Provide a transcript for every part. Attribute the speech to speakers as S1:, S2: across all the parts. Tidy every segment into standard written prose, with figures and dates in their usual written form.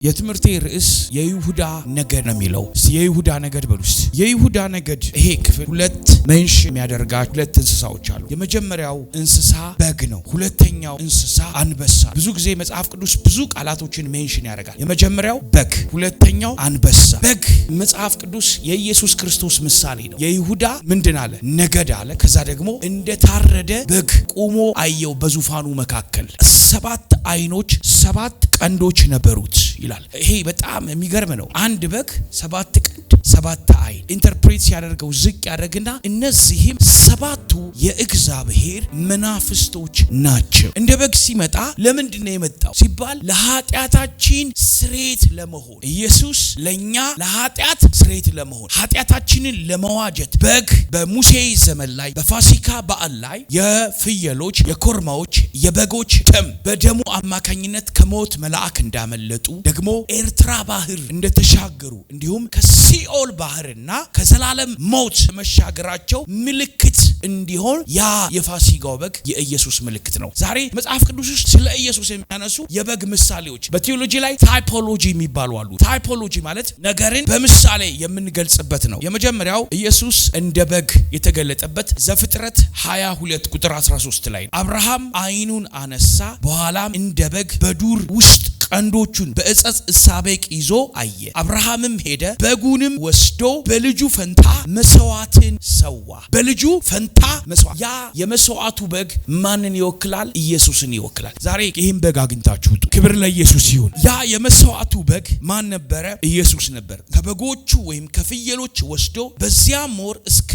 S1: የትምህርቴ ርዕስ የይሁዳ ነገድ ነው የሚለው። የይሁዳ ነገድ በሉስ። የይሁዳ ነገድ ይሄ ክፍል ሁለት ሜንሽን የሚያደርጋቸው ሁለት እንስሳዎች አሉ። የመጀመሪያው እንስሳ በግ ነው። ሁለተኛው እንስሳ አንበሳ። ብዙ ጊዜ መጽሐፍ ቅዱስ ብዙ ቃላቶችን ሜንሽን ያደርጋል። የመጀመሪያው በግ፣ ሁለተኛው አንበሳ። በግ መጽሐፍ ቅዱስ የኢየሱስ ክርስቶስ ምሳሌ ነው። የይሁዳ ምንድን አለ? ነገድ አለ። ከዛ ደግሞ እንደታረደ በግ ቆሞ አየው በዙፋኑ መካከል። ሰባት አይኖች፣ ሰባት ቀንዶች ነበሩት ይላል። ይሄ በጣም የሚገርም ነው። አንድ በግ ሰባት ቀንድ፣ ሰባት አይን ኢንተርፕሬት ሲያደርገው ዝቅ ያደርግና እነዚህም ሰባቱ የእግዚአብሔር መናፍስቶች ናቸው። እንደ በግ ሲመጣ ለምንድን ነው የመጣው ሲባል ለኃጢአታችን ስርየት ለመሆን፣ ኢየሱስ ለኛ ለኃጢአት ስርየት ለመሆን፣ ኃጢአታችንን ለመዋጀት በግ በሙሴ ዘመን ላይ በፋሲካ በዓል ላይ የፍየሎች፣ የኮርማዎች፣ የበጎች ደም በደሙ አማካኝነት ከሞት መልአክ እንዳመለጡ ደግሞ ኤርትራ ባህር እንደተሻገሩ እንዲሁም ከሲኦል ባህርና ከዘላለም ሞት መሻገራቸው ምልክት እንዲሆን ያ የፋሲካው በግ የኢየሱስ ምልክት ነው። ዛሬ መጽሐፍ ቅዱስ ውስጥ ስለ ኢየሱስ የሚያነሱ የበግ ምሳሌዎች በቴዎሎጂ ላይ ታይፖሎጂ የሚባሉ አሉ። ታይፖሎጂ ማለት ነገርን በምሳሌ የምንገልጽበት ነው። የመጀመሪያው ኢየሱስ እንደ በግ የተገለጠበት ዘፍጥረት 22 ቁጥር 13 ላይ አብርሃም አይኑን አነሳ፣ በኋላም እንደ በግ በዱር ውስጥ ቀንዶቹን በእጸጽ እሳቤቅ ይዞ አየ። አብርሃምም ሄደ፣ በጉንም ወስዶ በልጁ ፈንታ መስዋዕትን ሰዋ። በልጁ ፈንታ መስዋዕት። ያ የመስዋዕቱ በግ ማንን ይወክላል? ኢየሱስን ይወክላል። ዛሬ ይህን በግ አግኝታችሁ ክብር ለኢየሱስ ይሁን። ያ የመስዋዕቱ በግ ማን ነበረ? ኢየሱስ ነበር። ከበጎቹ ወይም ከፍየሎች ወስዶ በዚያም ወር እስከ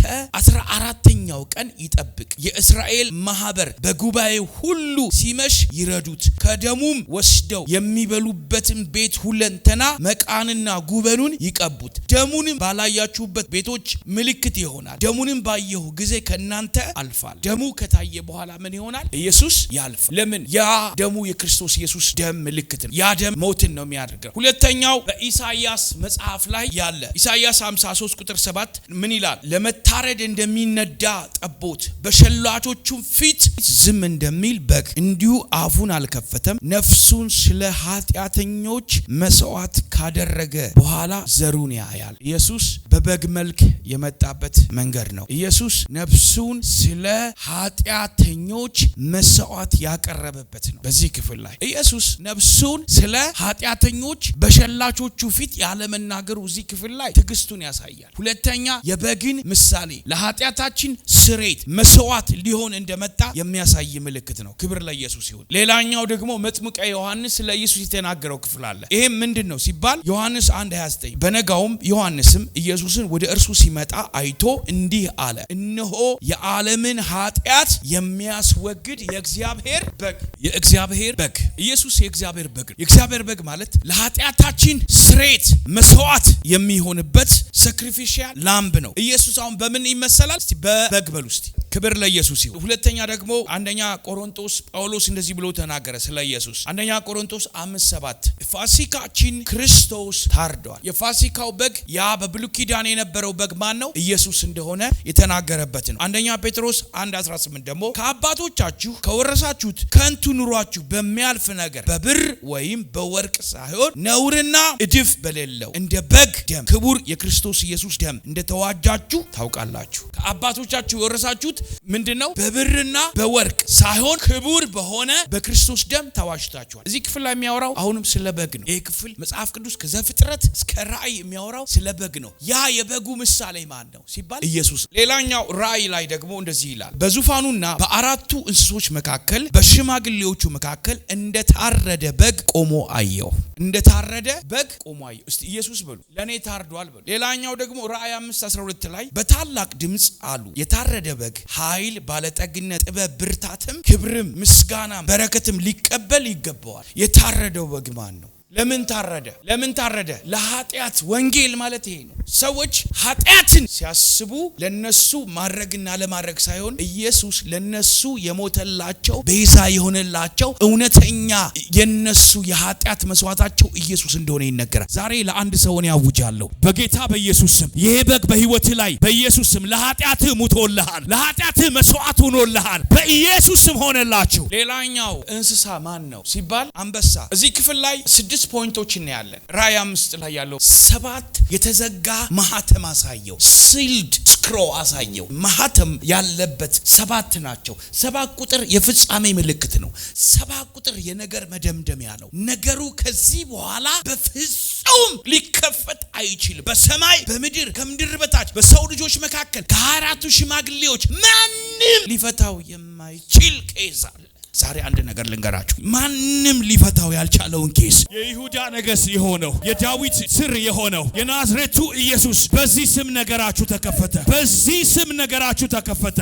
S1: 14ኛው ቀን ይጠብቅ። የእስራኤል ማህበር በጉባኤው ሁሉ ሲመሽ ይረዱት። ከደሙም ወስደው የሚበሉበትን ቤት ሁለንተና መቃንና ጉበኑን ይቀቡት። ደሙንም ባላያችሁበት ቤቶች ምልክት ይሆናል። ደሙንም ባየሁ ጊዜ ከእናንተ አልፋል። ደሙ ከታየ በኋላ ምን ይሆናል? ኢየሱስ ያልፋል። ለምን? ያ ደሙ የክርስቶስ ኢየሱስ ደም ምልክት ነው። ያ ደም ሞትን ነው የሚያደርገው። ሁለተኛው በኢሳይያስ መጽሐፍ ላይ ያለ ኢሳይያስ 53 ቁጥር 7 ምን ይላል? ለመታረድ እንደሚነዳ ጠቦት በሸላቾቹም ፊት ዝም እንደሚል በግ እንዲሁ አፉን አልከፈተም። ነፍሱን ስለ ኃጢአተኞች መስዋዕት ካደረገ በኋላ ዘሩን ያያል። ኢየሱስ በበግ መልክ የመጣበት መንገድ ነው። ኢየሱስ ነፍሱን ስለ ኃጢአተኞች መስዋዕት ያቀረበበት ነው። በዚህ ክፍል ላይ ኢየሱስ ነፍሱን ስለ ኃጢአተኞች በሸላቾቹ ፊት ያለመናገሩ እዚህ ክፍል ላይ ትዕግስቱን ያሳያል። ሁለተኛ የበግን ምሳሌ ለኃጢአታችን ስርየት መስዋዕት ሊሆን እንደመጣ የሚያሳይ ምልክት ነው። ክብር ለኢየሱስ ይሁን። ሌላኛው ደግሞ መጥምቀ ዮሐንስ ስለ ኢየሱስ የተናገረው ክፍል አለ። ይሄም ምንድነው ሲባል ዮሐንስ 1:29 በነጋውም ዮሐንስም ኢየሱስን ወደ እርሱ ሲመጣ አይቶ እንዲህ አለ፣ እነሆ የዓለምን ኃጢአት የሚያስወግድ የእግዚአብሔር በግ። የእግዚአብሔር በግ ኢየሱስ የእግዚአብሔር በግ። የእግዚአብሔር በግ ማለት ለኃጢአታችን ስርየት መስዋዕት የሚሆንበት ሳክሪፊሻል ላምብ ነው። ኢየሱስ አሁን በምን ይመሰላል? እስቲ በበግ በሉ እስቲ። ክብር ለኢየሱስ ይሁን። ሁለተኛ ደግሞ አንደኛ ቆሮንቶስ ጳውሎስ እንደዚህ ብሎ ተናገረ ስለ ኢየሱስ። አንደኛ ቆሮንቶስ 5:7 ፋሲካችን ክርስቶስ ታርዷል። የፋሲካው በግ ያ በብሉይ ኪዳን የነበረው በግ ማን ነው? ኢየሱስ እንደሆነ የተናገረበት ነው። አንደኛ ጴጥሮስ 1:18 ደግሞ ከአባቶቻችሁ ከወረሳችሁት ከንቱ ኑሯችሁ በሚያልፍ ነገር በብር ወይም በወርቅ ሳይሆን ነውርና እድፍ በሌለው እንደ በግ ደም ክቡር የክርስቶስ ኢየሱስ ደም እንደተዋጃችሁ ታውቃላችሁ። ከአባቶቻችሁ የወረሳችሁት ምንድነው? በብርና በወርቅ ሳይሆን ክቡር በሆነ በክርስቶስ ደም ተዋጅታችኋል። እዚህ ክፍል ላይ የሚያወራው አሁንም ስለ በግ ነው። ይሄ ክፍል መጽሐፍ ቅዱስ ከዘፍጥረት እስከ ራእይ የሚያወራው ስለ በግ ነው። ያ የበጉ ምሳሌ ማን ነው ሲባል ኢየሱስ። ሌላኛው ራእይ ላይ ደግሞ እንደዚህ ይላል፣ በዙፋኑና በአራቱ እንስሶች መካከል በሽማግሌዎቹ መካከል እንደታረደ በግ ቆሞ አየሁ። እንደታረደ በግ ቆሞ አየሁ። እስቲ ኢየሱስ በሉ፣ ለኔ ታርዷል በሉ። ሌላኛው ደግሞ ራእይ 5:12 ላይ በታላቅ ድምጽ አሉ፣ የታረደ በግ ኃይል፣ ባለጠግነት፣ ጥበብ፣ ብርታትም፣ ክብርም፣ ምስጋናም በረከትም ሊቀበል ይገባዋል። የታረደው በግ ማን ነው? ለምን ታረደ? ለምን ታረደ? ለኃጢአት ወንጌል ማለት ይሄ ነው። ሰዎች ኃጢአትን ሲያስቡ ለነሱ ማድረግና ለማድረግ ሳይሆን ኢየሱስ ለነሱ የሞተላቸው ቤዛ የሆነላቸው እውነተኛ የነሱ የኃጢአት መስዋዕታቸው ኢየሱስ እንደሆነ ይነገራል። ዛሬ ለአንድ ሰው እኔ አውጃለሁ በጌታ በኢየሱስ ስም፣ ይሄ በግ በህይወት ላይ በኢየሱስ ስም ለኃጢአትህ ሙቶልሃል፣ ለኃጢአትህ መስዋዕት ሆኖልሃል፣ በኢየሱስ ስም ሆነላችሁ። ሌላኛው እንስሳ ማን ነው ሲባል አንበሳ። እዚህ ክፍል ላይ 6 ፖይንቶች እናያለን። ራእይ 5 ላይ ያለው 7 የተዘጋ ማህተም አሳየው። ሲልድ ስክሮ አሳየው። ማህተም ያለበት 7 ናቸው። 7 ቁጥር የፍጻሜ ምልክት ነው። 7 ቁጥር የነገር መደምደሚያ ነው። ነገሩ ከዚህ በኋላ በፍጹም ሊከፈት አይችልም። በሰማይ በምድር ከምድር በታች በሰው ልጆች መካከል ከአራቱ ሽማግሌዎች ማንም ሊፈታው የማይችል ኬዝ አለ። ዛሬ አንድ ነገር ልንገራችሁ። ማንም ሊፈታው ያልቻለውን ኬስ የይሁዳ ነገስ የሆነው የዳዊት ስር የሆነው የናዝሬቱ ኢየሱስ በዚህ ስም ነገራችሁ ተከፈተ። በዚህ ስም ነገራችሁ ተከፈተ።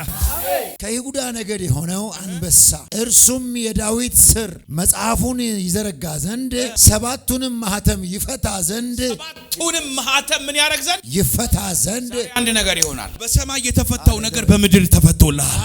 S2: ከይሁዳ ነገድ የሆነው አንበሳ እርሱም የዳዊት ስር መጽሐፉን ይዘረጋ ዘንድ 7ቱንም ማህተም ይፈታ ዘንድ
S1: 7ቱንም ማህተም ምን ያደርግ ዘንድ
S2: ይፈታ ዘንድ
S1: አንድ ነገር ይሆናል። በሰማይ የተፈታው ነገር በምድር ተፈቶልሃል።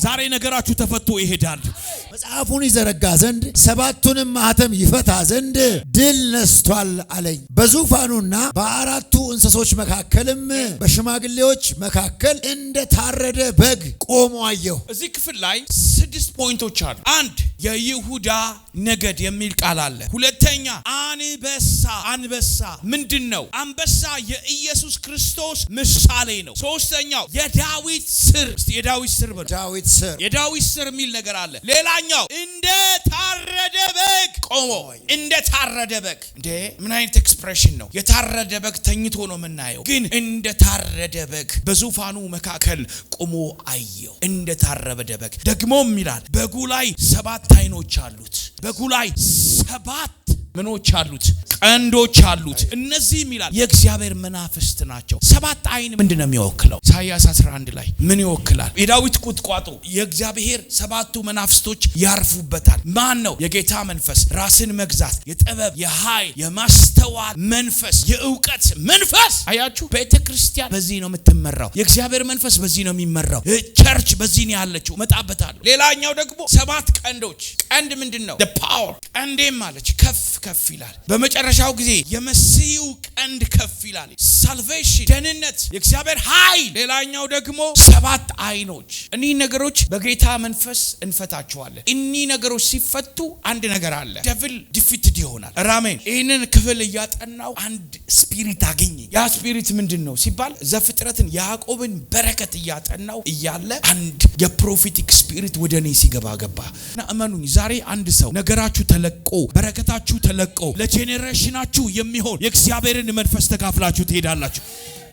S1: ዛሬ ነገራችሁ ተፈቶ ይሄዳል።
S2: መጽሐፉን ይዘረጋ ዘንድ 7ቱንም ማህተም ይፈታ ዘንድ ድል ነስቷል አለኝ። በዙፋኑና በአራቱ እንስሶች መካከልም በሽማግሌዎች መካከል እንደ ታረደ በግ ቆሞ አየሁ።
S1: እዚህ ክፍል ላይ 6 ፖይንቶች አሉ። 1 የይሁዳ ነገድ የሚል ቃል አለ። 2ኛ አንበሳ ምንድነው? አንበሳ የኢየሱስ ክርስቶስ ምሳሌ ነው። 3ኛው የዳዊት ስር። እስቲ የዳዊት ስር በሉ። የዳዊት ስር የሚል ነገር አለ። ሌላኛው እንደ ታረደ በግ ቆሞ። እንደ ታረደ በግ እንዴ! ምን አይነት ኤክስፕሬሽን ነው? የታረደ በግ ተኝቶ ነው የምናየው፣ ግን እንደ ታረደ በግ በዙፋኑ መካከል ቆሞ አየው። እንደ ታረደ በግ ደግሞም ይላል በጉ ላይ 7 አይኖች አሉት። በጉ ላይ 7 ምኖች አሉት? ቀንዶች አሉት። እነዚህም ይላል የእግዚአብሔር መናፍስት ናቸው። 7 አይን ምንድነው የሚወክለው? ኢሳይያስ 11 ላይ ምን ይወክላል? የዳዊት ቁጥቋጦ የእግዚአብሔር 7ቱ መናፍስቶች ያርፉበታል። ማን ነው? የጌታ መንፈስ፣ ራስን መግዛት፣ የጥበብ፣ የኃይል፣ የማስተዋል መንፈስ፣ የእውቀት መንፈስ። አያችሁ፣ ቤተክርስቲያን በዚህ ነው የምትመራው። የእግዚአብሔር መንፈስ በዚህ ነው የሚመራው። ቸርች በዚህ ነው ያለችው። መጣበታለሁ። ሌላኛው ደግሞ 7 ቀንዶች። ቀንድ ምንድነው? the power ቀንዴም ማለች ከፍ ይላል። በመጨረሻው ጊዜ የመሲሁ ቀንድ ከፍ ይላል። ሳልቬሽን ደህንነት፣ የእግዚአብሔር ኃይል። ሌላኛው ደግሞ 7 አይኖች። እኒህ ነገሮች በጌታ መንፈስ እንፈታቸዋለን። እኒህ ነገሮች ሲፈቱ አንድ ነገር አለ። ደቪል ዲፊትድ ይሆናል። አሜን። ይህንን ክፍል እያጠናው አንድ ስፒሪት አገኘ። ያ ስፒሪት ምንድነው ሲባል ዘፍጥረትን ያዕቆብን በረከት እያጠናው እያለ አንድ የፕሮፌቲክ ስፒሪት ወደ እኔ ሲገባ ገባ። እና እመኑኝ ዛሬ አንድ ሰው ነገራችሁ ተለቆ በረከታችሁ ተለቆ ለጄኔሬሽናችሁ የሚሆን የእግዚአብሔርን መንፈስ ተካፍላችሁ ትሄዳላችሁ።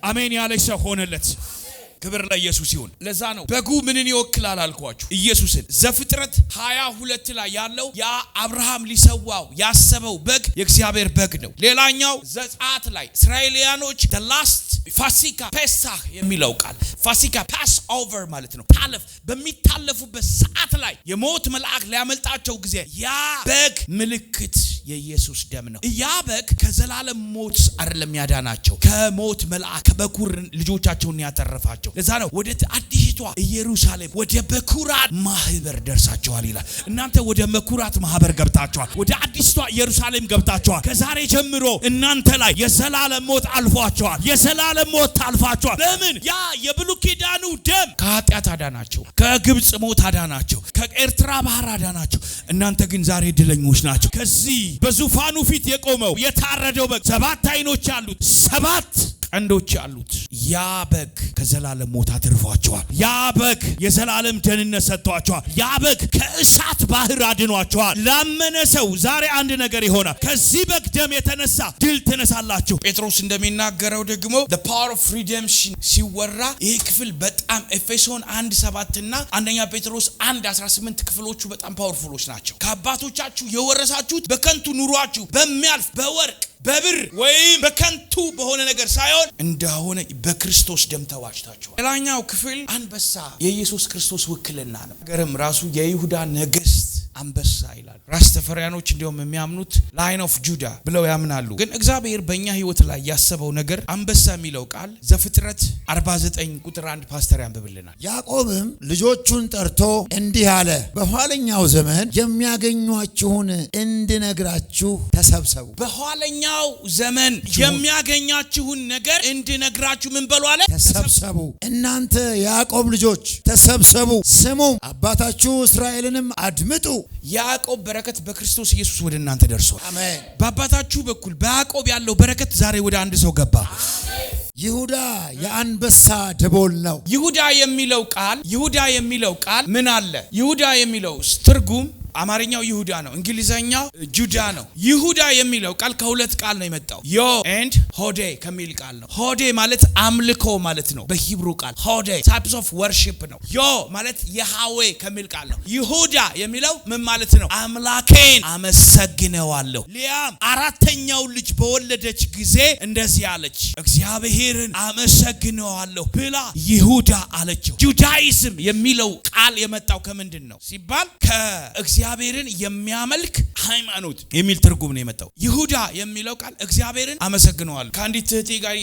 S1: አሜን ያለ ሰው ሆነለት። ክብር ለኢየሱስ ይሁን። ለዛ ነው በጉ ምንን ይወክላል አልኳችሁ? ኢየሱስን። ዘፍጥረት 22 ላይ ያለው ያ አብርሃም ሊሰዋው ያሰበው በግ የእግዚአብሔር በግ ነው። ሌላኛው ዘጸአት ላይ እስራኤላውያኖች the last ፋሲካ ፔሳህ የሚለው ቃል ፋሲካ ፓስ ኦቨር ማለት ነው። ታለፍ በሚታለፉበት ሰዓት ላይ የሞት መልአክ ሊያመልጣቸው ጊዜ ያ በግ ምልክት የኢየሱስ ደም ነው። ያ በግ ከዘላለም ሞት አይደለም ያዳናቸው፣ ከሞት መልአክ ከበኩር ልጆቻቸውን ያተረፋቸው። ለዛ ነው ወደ አዲስቷ ኢየሩሳሌም ወደ በኩራት ማህበር ደርሳቸዋል ይላል። እናንተ ወደ በኩራት ማህበር ገብታችኋል። ወደ አዲስቷ ኢየሩሳሌም ገብታችኋል። ከዛሬ ጀምሮ እናንተ ላይ የዘላለም ሞት አልፏቸዋል። የዘላለም ሞት ታልፋቸዋል። ለምን? ያ የብሉይ ኪዳኑ ደም ከኃጢአት አዳናቸው፣ ከግብጽ ሞት አዳናቸው፣ ከኤርትራ ባህር አዳናቸው። እናንተ ግን ዛሬ ድለኞች ናቸው። ከዚህ በዙፋኑ ፊት የቆመው የታረደው በግ 7 አይኖች አሉት፣ 7 ቀንዶች አሉት። ያ በግ ከዘላለም ሞት አትርፏቸዋል። ያ በግ የዘላለም ደህንነት ሰጥቷቸዋል። ያ በግ ከእሳት ባህር አድኗቸዋል። ላመነ ሰው ዛሬ አንድ ነገር ይሆናል። ከዚህ በግ ደም የተነሳ ድል ትነሳላችሁ። ጴጥሮስ እንደሚናገረው ደግሞ the power of redemption ሲወራ ይህ ክፍል በጣም ኤፌሶን 1:7 እና አንደኛ ጴጥሮስ 1:18 ክፍሎቹ በጣም ፓወርፉሎች ናቸው። ከአባቶቻችሁ የወረሳችሁት በከንቱ ኑሯችሁ በሚያልፍ በወርቅ በብር ወይም በከንቱ በሆነ ነገር ሳይሆን እንደሆነ በክርስቶስ ደም ተዋጅታችኋል። ሌላኛው ክፍል አንበሳ የኢየሱስ ክርስቶስ ውክልና ነው። ነገርም ራሱ የይሁዳ ነገስት አንበሳ ይላል። ራስተፈሪያኖች እንዲሁም የሚያምኑት ላይን ኦፍ ጁዳ ብለው ያምናሉ። ግን እግዚአብሔር በእኛ ህይወት ላይ ያሰበው ነገር አንበሳ የሚለው ቃል ዘፍጥረት 49 ቁጥር 1 ፓስተር ያንብብልናል።
S2: ያዕቆብም ልጆቹን ጠርቶ እንዲህ አለ፣ በኋለኛው ዘመን የሚያገኟችሁን እንድነግራችሁ ተሰብሰቡ።
S1: በኋለኛው ዘመን የሚያገኛችሁን ነገር እንድነግራችሁ ምን በሉ አለ?
S2: ተሰብሰቡ። እናንተ ያዕቆብ ልጆች ተሰብሰቡ፣ ስሙ፣ አባታችሁ እስራኤልንም አድምጡ።
S1: ያዕቆብ በረከት በክርስቶስ ኢየሱስ ወደ እናንተ ደርሷል።
S2: አሜን።
S1: በአባታችሁ በኩል በያዕቆብ ያለው በረከት ዛሬ ወደ አንድ ሰው ገባ።
S2: ይሁዳ የአንበሳ ደቦል ነው።
S1: ይሁዳ የሚለው ቃል ምን አለ? ይሁዳ የሚለው ትርጉም አማርኛው ይሁዳ ነው፣ እንግሊዘኛው ጁዳ ነው። ይሁዳ የሚለው ቃል ከሁለት ቃል ነው የመጣው። ዮ ኤንድ ሆዴ ከሚል ቃል ነው። ሆዴ ማለት አምልኮ ማለት ነው በሂብሩ ቃል። ሆዴ ታይፕስ ኦፍ ወርሺፕ ነው። ዮ ማለት የሃዌ ከሚል ቃል ነው። ይሁዳ የሚለው ምን ማለት ነው? አምላኬን አመሰግነዋለሁ። ሊያም አራተኛው ልጅ በወለደች ጊዜ እንደዚህ አለች፣ እግዚአብሔርን አመሰግነዋለሁ ብላ ይሁዳ አለችው። ጁዳይዝም የሚለው ቃል የመጣው ከምንድን ነው ሲባል እግዚአብሔርን የሚያመልክ ሃይማኖት የሚል ትርጉም ነው የመጣው። ይሁዳ የሚለው ቃል እግዚአብሔርን አመሰግነዋለሁ። ከአንዲት እህቴ ጋር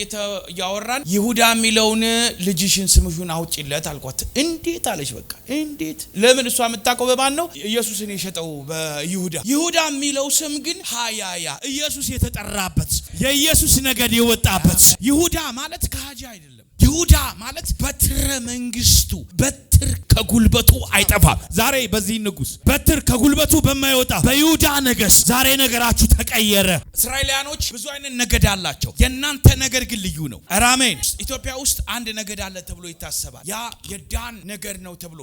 S1: እያወራን ይሁዳ የሚለውን ልጅሽን ስምሽን አውጪለት አልኳት። እንዴት አለች። በቃ እንዴት? ለምን? እሷ የምታውቀው በማን ነው? ኢየሱስን የሸጠው በይሁዳ። ይሁዳ የሚለው ስም ግን ሃያያ ኢየሱስ የተጠራበት የኢየሱስ ነገድ የወጣበት። ይሁዳ ማለት ከሃጂ አይደለም። ይሁዳ ማለት በትረ መንግስቱ፣ በትር ከጉልበቱ አይጠፋም። ዛሬ በዚህ ንጉስ በትር ከጉልበቱ በማይወጣ በይሁዳ ነገስ ዛሬ ነገራችሁ ተቀየረ። እስራኤላውያኖች ብዙ አይነት ነገድ አላቸው። የናንተ ነገድ ግን ልዩ ነው። አሜን። ኢትዮጵያ ውስጥ አንድ ነገድ አለ ተብሎ ይታሰባል። ያ የዳን ነገድ ነው ተብሎ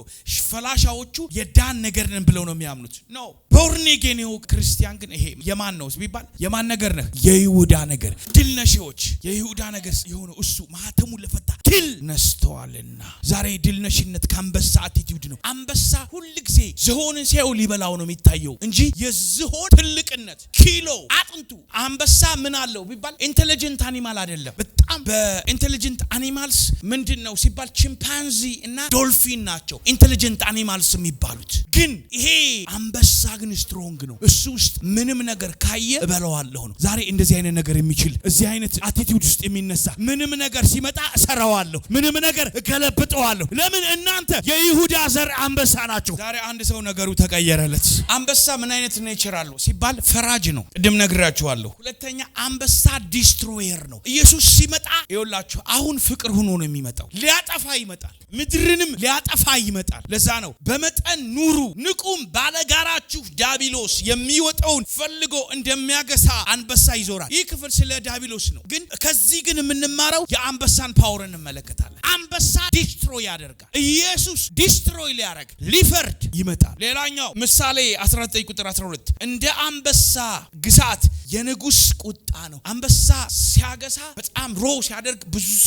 S1: ፈላሻዎቹ የዳን ነገድ ነን ብለው ነው የሚያምኑት። ኖ ቦርኔጌን ክርስቲያን ግን ይሄ የማን ነው ቢባል የማን ነገር ነህ? የይሁዳ ነገር። ድል ነሺዎች የይሁዳ ነገር የሆነው እሱ ማህተሙ ለፈታ ድል ነስተዋልና። ዛሬ ድል ነሽነት ከአንበሳ አቲቲዩድ ነው። አንበሳ ሁል ጊዜ ዝሆንን ሲያዩ ሊበላው ነው የሚታየው እንጂ የዝሆን ትልቅነት ኪሎ አጥንቱ። አንበሳ ምን አለው ቢባል ኢንተለጀንት አኒማል አይደለም። በጣም በኢንተለጀንት አኒማልስ ምንድነው ሲባል ቺምፓንዚ እና ዶልፊን ናቸው ኢንተለጀንት አኒማልስ የሚባሉት። ግን ይሄ አንበሳ ግን ስትሮንግ ነው። እሱ ውስጥ ምንም ነገር ካየ እበላዋለሁ ነው። ዛሬ እንደዚህ አይነት ነገር የሚችል እዚህ አይነት አቲቲዩድ ውስጥ የሚነሳ ምንም ነገር ሲመጣ እሰራዋለሁ፣ ምንም ነገር እገለብጠዋለሁ። ለምን? እናንተ የይሁዳ ዘር አንበሳ ናችሁ። ዛሬ አንድ ሰው ነገሩ ተቀየረለት። አንበሳ ምን አይነት ኔቸር አለው ሲባል ፈራጅ ነው። ቅድም ነግራችኋለሁ። ሁለተኛ አንበሳ ዲስትሮየር ነው። ኢየሱስ ሲመጣ ይኸውላችሁ አሁን ፍቅር ሆኖ ነው የሚመጣው። ሊያጠፋ ይመጣል፣ ምድርንም ሊያጠፋ ይመጣል። ለዛ ነው በመጠን ኑሩ ንቁም፣ ባለጋራችሁ ዲያብሎስ የሚወጣውን ፈልጎ እንደሚያገሳ አንበሳ ይዞራል። ይህ ክፍል ስለ ዲያብሎስ ነው። ግን ከዚህ ግን የምንማረው የአንበሳን ፓወር እንመለከታለን። አንበሳ ዲስትሮይ ያደርጋል። ኢየሱስ ዲስትሮይ ሊያደርግ ሊፈርድ ይመጣል። ሌላኛው ምሳሌ 19 ቁጥር 12 እንደ አንበሳ ግሳት የንጉስ ቁጣ ነው። አንበሳ ሲያገሳ በጣም ሮ ሲያደርግ ብዙ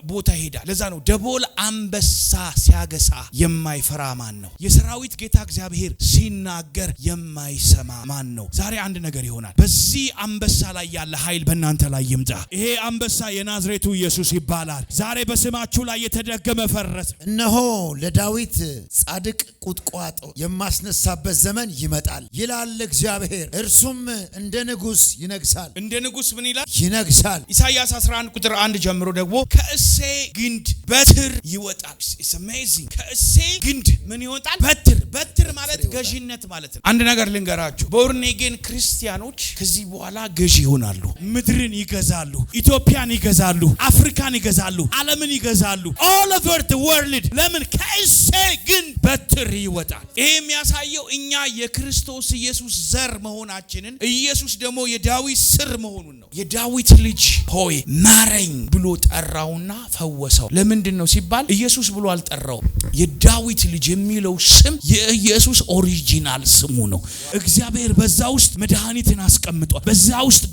S1: ቦታ ይሄዳል። ለዛ ነው ደቦል አንበሳ ሲያገሳ የማይፈራ ማን ነው? የሰራዊት ጌታ እግዚአብሔር ሲናገር የማይሰማ ማን ነው? ዛሬ አንድ ነገር ይሆናል። በዚህ አንበሳ ላይ ያለ ኃይል በእናንተ ላይ ይምጣ። ይሄ አንበሳ የናዝሬቱ ኢየሱስ ይባላል። ዛሬ በስማችሁ ላይ የተደገመ ፈረሰ።
S2: እነሆ ለዳዊት ጻድቅ ቁጥቋጦ የማስነሳበት ዘመን ይመጣል ይላል እግዚአብሔር፣ እርሱም እንደ ንጉስ ይነግሳል።
S1: እንደ ንጉስ ምን ይላል?
S2: ይነግሳል።
S1: ኢሳይያስ 11 ቁጥር 1 ጀምሮ ደግሞ ከእሴይ ግንድ በትር ይወጣል። ኢትስ አሜዚንግ። ከእሴይ ግንድ ምን ይወጣል? በትር። በትር ማለት ገዢነት ማለት ነው። አንድ ነገር ልንገራችሁ፣ ቦርኔጌን ክርስቲያኖች ከዚህ በኋላ ገዢ ይሆናሉ። ምድርን ይገዛሉ፣ ኢትዮጵያን ይገዛሉ፣ አፍሪካን ይገዛሉ፣ ዓለምን ይገዛሉ። all over the world። ለምን? ከእሴይ ግንድ በትር ይወጣል። ይሄ የሚያሳየው እኛ የክርስቶስ ኢየሱስ ዘር መሆናችንን፣ ኢየሱስ ደግሞ የዳዊት ስር መሆኑን ነው። የዳዊት ልጅ ሆይ ማረኝ ብሎ ጠራውና ፈወሰው። ለምንድን ነው ሲባል ኢየሱስ ብሎ አልጠራው። የዳዊት ልጅ የሚለው ስም የኢየሱስ ኦሪጂናል ስሙ ነው። እግዚአብሔር በዛ ውስጥ መድኃኒትን አስቀምጧል። በዛ ውስጥ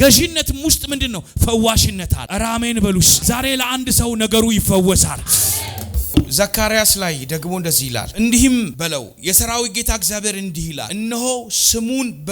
S1: ገዢነትም ውስጥ ምንድነው? ፈዋሽነት አለ። አሜን በሉስ። ዛሬ ለአንድ ሰው ነገሩ ይፈወሳል። ዘካርያስ ላይ ደግሞ እንደዚህ ይላል፣ እንዲህም በለው የሰራዊት ጌታ እግዚአብሔር እንዲህ ይላል፣ እነሆ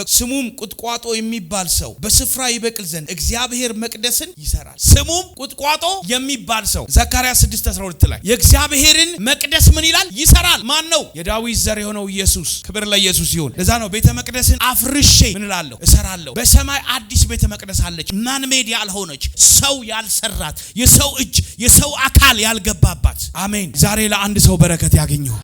S1: ስሙም ቁጥቋጦ የሚባል ሰው በስፍራ ይበቅል ዘንድ እግዚአብሔር መቅደስን ይሰራል። ስሙም ቁጥቋጦ የሚባል ሰው ዘካርያስ 6:12 ላይ የእግዚአብሔርን መቅደስ ምን ይላል? ይሰራል። ማን ነው? የዳዊት ዘር የሆነው ኢየሱስ። ክብር ለኢየሱስ ይሁን። ለዛ ነው ቤተ መቅደስን አፍርሼ ምን እላለሁ? እሰራለሁ። በሰማይ አዲስ ቤተ መቅደስ አለች፣ ማንሜድ ያልሆነች፣ ሰው ያልሰራት፣ የሰው እጅ የሰው አካል ያልገባባት። አሜን። ዛሬ ለአንድ ሰው በረከት ያገኘው